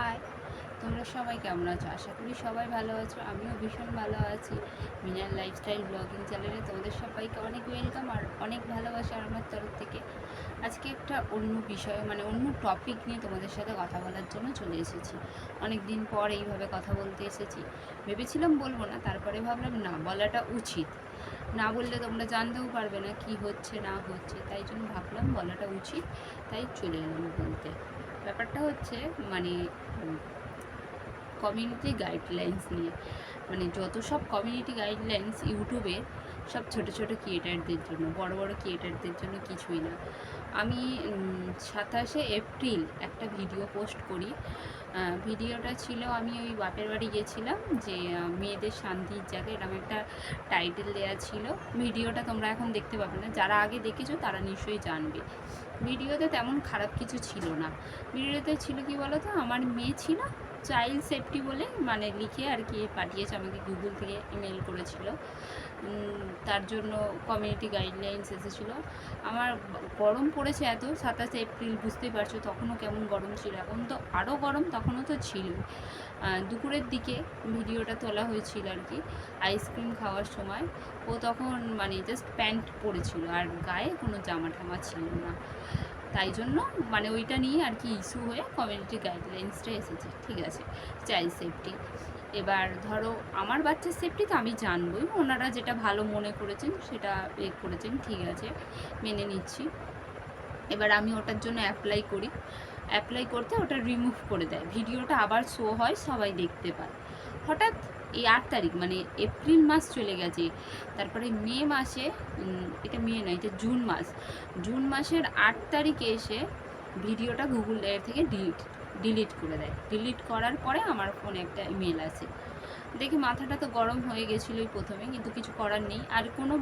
High, তোমরা সবাই কেমন আছো? আশা করি সবাই ভালো আছো। আমিও ভীষণ ভালো আছি। মিনার লাইফস্টাইল ব্লগিং চ্যানেলে তোমাদের সবাইকে অনেক ওয়েলকাম আর অনেক ভালোবাসা আমার তরফ থেকে। আজকে একটা অন্য বিষয় অন্য টপিক নিয়ে তোমাদের সাথে কথা বলার জন্য চলে এসেছি। অনেক দিন পর এইভাবে কথা বলতে এসেছি। ভেবেছিলাম বলবো না, তারপরে ভাবলাম না, বলাটা উচিত। না বললে তোমরা জানতেও পারবে না কি হচ্ছে না হচ্ছে, তাই জন্য ভাবলাম বলাটা উচিত, তাই চলে এলাম বলতে। ব্যাপারটা হচ্ছে মানে কমিউনিটি গাইডলাইন্স নিয়ে। যত সব কমিউনিটি গাইডলাইন্স ইউটিউবে, সব ছোট ছোট ক্রিয়েটারদের জন্য, বড় বড় ক্রিয়েটারদের জন্য কিছুই না। আমি 27শে এপ্রিল একটা ভিডিও পোস্ট করি। ভিডিওটা ছিল, আমি ওই বাপের বাড়ি গেছিলাম, যে মেয়েদের শান্তির জায়গা, এরকম একটা টাইটেল দেওয়া ছিল। ভিডিওটা তোমরা এখন দেখতে পাবে না, যারা আগে দেখেছো তারা নিশ্চয়ই জানবে। ভিডিওতে তেমন খারাপ কিছু ছিল না। ভিডিওতে ছিল কি বলো তো, আমার মেয়ে ছিল, চাইল্ড সেফটি বলে লিখে আর কি পাঠিয়েছে আমাকে, গুগল থেকে ইমেল করেছিল। তার জন্য কমিউনিটি গাইডলাইন্স এসেছিলো। আমার গরম পড়েছে এত, 27শে এপ্রিল, বুঝতেই পারছো তখনও কেমন গরম ছিল, এখন তো আরও গরম, তখনও তো ছিল। দুপুরের দিকে ভিডিওটা তোলা হয়েছিল আর কি, আইসক্রিম খাওয়ার সময়। ও তখন জাস্ট প্যান্ট পরেছিল আর গায়ে কোনো জামা ঠামা ছিল না। তাই জন্য ওইটা নিয়ে আর কি ইস্যু হয়ে কমিউনিটি গাইডলাইন্সটা এসেছে, ঠিক আছে, চাইল্ড সেফটি। এবার ধরো আমার বাচ্চার সেফটি তো আমি জানবই, ওনারা যেটা ভালো মনে করেছেন সেটা করেছেন, ঠিক আছে, মেনে নিচ্ছি। এবার আমি ওটার জন্য অ্যাপ্লাই করি। অ্যাপ্লাই করতে ওটা রিমুভ করে দেয়, ভিডিওটা আবার শো হয়, সবাই দেখতে পায়। হঠাৎ এই 8 তারিখ, এপ্রিল মাস চলে গেছে, তারপরে মে মাসে, এটা মে না, এটা জুন মাস, জুন মাসের 8 তারিখে এসে ভিডিওটা গুগল এর থেকে ডিলিট করে দেয়। ডিলিট করার পরে আমার ফোনে একটা ইমেল আসে, দেখে মাথাটা তো গরম হয়ে গেছিলোই প্রথমে, কিন্তু কিছু করার নেই। আর কোনো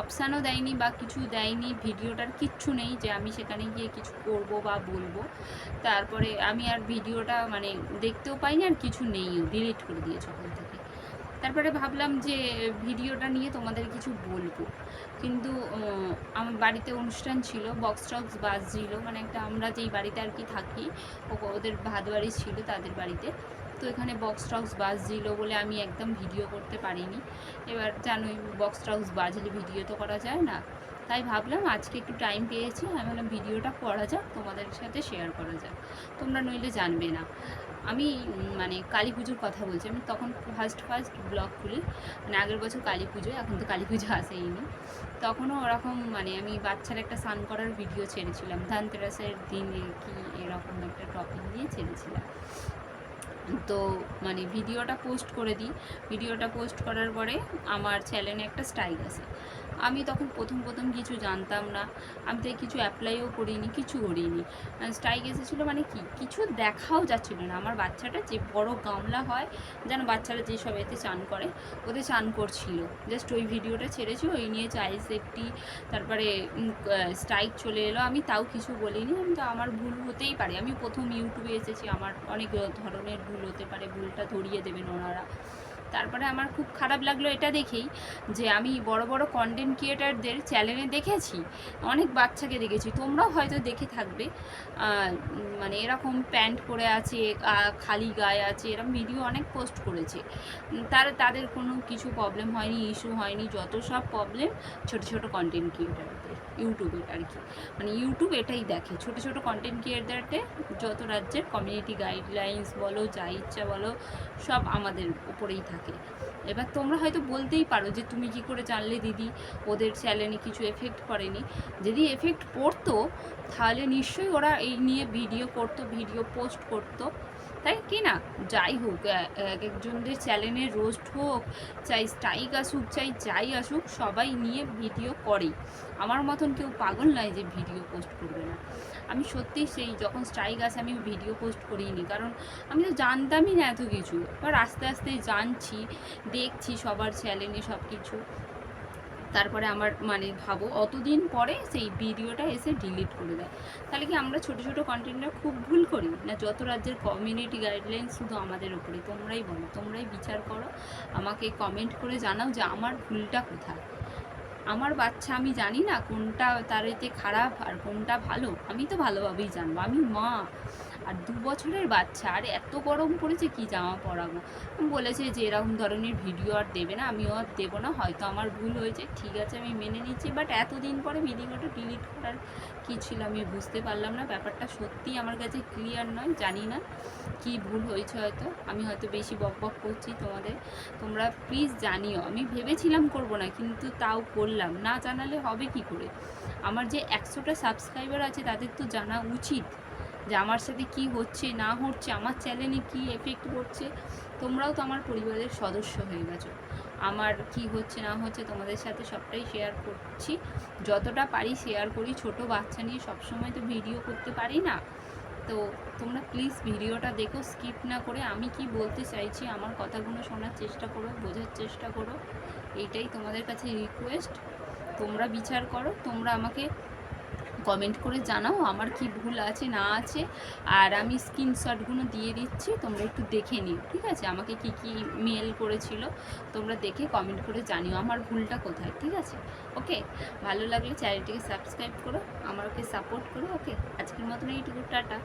অপশানও দেয়নি বা কিছু দেয়নি, ভিডিওটার কিচ্ছু নেই যে আমি সেখানে গিয়ে কিছু করব বা বলবো। তারপরে আমি আর ভিডিওটা দেখতেও পাইনি, আর কিছু নেইও, ডিলিট করে দিয়েছে ওখান থেকে। তারপরে ভাবলাম যে ভিডিওটা নিয়ে তোমাদের কিছু বলবো, কিন্তু আমার বাড়িতে অনুষ্ঠান ছিল, বক্স টক্স বাজছিল, একটা আমরা যেই বাড়িতে আর কি থাকি, ওদের ভাত বাড়ি ছিল তাদের বাড়িতে, তো এখানে বক্স টক্স বাজছিল বলে আমি একদম ভিডিও করতে পারিনি। এবার জানোই, বক্স টক্স বাজলে ভিডিও তো করা যায় না। তাই ভাবলাম আজকে একটু টাইম পেয়েছি, আমি ভাবলাম ভিডিওটা করা যাক, তোমাদের সাথে শেয়ার করা যাক, তোমরা নইলে জানবে না। আমি কালী পুজোর কথা বলছি, আমি তখন ফার্স্ট ব্লগ খুলি, আগের বছর কালী পুজো, এখন তো কালী পুজো আসেইনি। তখনও ওরকম আমি বাচ্চার একটা স্নান করার ভিডিও ছেড়েছিলাম, ধানতেরাসের দিনে কি এরকম একটা টপিক দিয়ে ছেড়েছিলাম। তো ভিডিওটা পোস্ট করে দিই। ভিডিওটা পোস্ট করার পরে আমার চ্যানেলে একটা স্ট্রাইক আসে। আমি তখন প্রথম কিছু জানতাম না, আমি তাই কিছু অ্যাপ্লাইও করিনি, কিছু করিনি। স্ট্রাইক এসেছিলো কি, কিছু দেখাও যাচ্ছিলো না। আমার বাচ্চাটা যে বড় গামলা হয়, যেন বাচ্চারা যেসব এতে চান করে, ওতে চান করছিল, জাস্ট ওই ভিডিওটা ছেড়েছি, ওই নিয়ে চাইল্ড সেফটি। তারপরে স্ট্রাইক চলে এলো, আমি তাও কিছু বলিনি, তো আমার ভুল হতেই পারে, আমি প্রথম ইউটিউবে এসেছি, আমার অনেক ধরনের ভুল হতে পারে, ভুলটা ধরিয়ে দেবেন ওনারা। তারপরে আমার খুব খারাপ লাগলো এটা দেখেই, যে আমি বড় বড় কন্টেন্ট ক্রিয়েটারদের চ্যানেলে দেখেছি, অনেক বাচ্চাকে দেখেছি, তোমরাও হয়তো দেখে থাকবে, এরকম প্যান্ট পরে আছে, খালি গায়ে আছে, এরকম ভিডিও অনেক পোস্ট করেছে। তাদের কোনো কিছু প্রবলেম হয়নি, ইস্যু হয়নি। যত সব প্রবলেম ছোট ছোট কন্টেন্ট ক্রিয়েটারদের, ইউটিউবের আর কি, ইউটিউব এটাই দেখে, ছোট ছোট কন্টেন্ট ক্রিয়েটারদের যত রাজ্যের কমিউনিটি গাইডলাইন্স বলো, যা ইচ্ছা বলো, সব আমাদের উপরেই থাকে। এবার তোমরা হয়তো বলতেই পারো যে তুমি কি করে জানলে দিদি, ওদের চ্যানেলে কিছু এফেক্ট পড়েনি। যদি এফেক্ট পড়তো তাহলে নিশ্চয়ই ওরা এই নিয়ে ভিডিও করতো, ভিডিও পোস্ট করতো, তাই কি না? যাই হোক, এক একজনদের চ্যানেলে রোস্ট হোক, চাই স্ট্রাইক আসুক, চাই যাই আসুক, সবাই নিয়ে ভিডিও করে। আমার মতন কেউ পাগল নয় যে ভিডিও পোস্ট করবে না। আমি সত্যি সেই যখন স্ট্রাইক আসে আমি ভিডিও পোস্ট করিনি, কারণ আমি তো জানতামই না এত কিছু। এবার আস্তে আস্তে জানছি, দেখছি সবার চ্যানেলে সব কিছু। তারপরে আমার ভাবো অতদিন পরে সেই ভিডিওটা এসে ডিলিট করে দেয়। তাহলে কি আমরা ছোটো ছোটো কন্টেন্টটা খুব ভুল করি না? যত রাজ্যের কমিউনিটি গাইডলাইন শুধু আমাদের ওপরে, তোমরাই বলো, তোমরাই বিচার করো, আমাকে কমেন্ট করে জানাও যে আমার ভুলটা কোথায়। আমার বাচ্চা, আমি জানি না কোনটা তার এতে খারাপ আর কোনটা ভালো, আমি তো ভালোভাবেই জানবো, আমি মা, আর 2 বছরের বাচ্চা, আর এত গরম পড়েছে কি জামা পরাবো। বলেছে যে এরকম ধরনের ভিডিও আর দেবে না, আমিও আর দেবো না, হয়তো আমার ভুল হয়েছে, ঠিক আছে আমি মেনে নিচ্ছি। বাট এতদিন পরে ভিডিওটা ডিলিট করার কী ছিল আমি বুঝতে পারলাম না। ব্যাপারটা সত্যিই আমার কাছে ক্লিয়ার নয়, জানি না কি ভুল হয়েছে, হয়তো আমি হয়তো বেশি বক বক করছি তোমাদের, তোমরা প্লিজ জানিও। আমি ভেবেছিলাম করব না, কিন্তু তাও করলাম, না জানালে হবে কি করে। আমার যে 100টা সাবস্ক্রাইবার আছে তাদের তো জানা উচিত যে আমার সাথে কি হচ্ছে না হচ্ছে, আমার চ্যানেলে কি এফেক্ট করছে। তোমরাও তো আমার পরিবারের সদস্য হয়ে গেছো, আমার কি হচ্ছে না হচ্ছে তোমাদের সাথে সবটাই শেয়ার করছি, যতটা পারি শেয়ার করি। ছোট বাচ্চা নিয়ে সবসময় তো ভিডিও করতে পারি না, তো তোমরা প্লিজ ভিডিওটা দেখো স্কিপ না করে, আমি কি বলতে চাইছি আমার কথাগুলো শোনার চেষ্টা করো, বোঝার চেষ্টা করো, এইটাই তোমাদের কাছে রিকোয়েস্ট। তোমরা বিচার করো, তোমরা আমাকে কমেন্ট করে জানাও আমার কি ভুল আছে না আছে, আর আমি স্ক্রিনশটগুলো দিয়ে দিচ্ছি, তোমরা একটু দেখে নিও, ঠিক আছে? আমাকে কি কি মেল করেছিল তোমরা দেখে কমেন্ট করে জানিও আমার ভুলটা কোথায়, ঠিক আছে? ওকে, ভালো লাগলে চ্যানেলটিকে সাবস্ক্রাইব করো, আমাকে সাপোর্ট করো। ওকে, আজকের মতন এইটুকু, টাটা।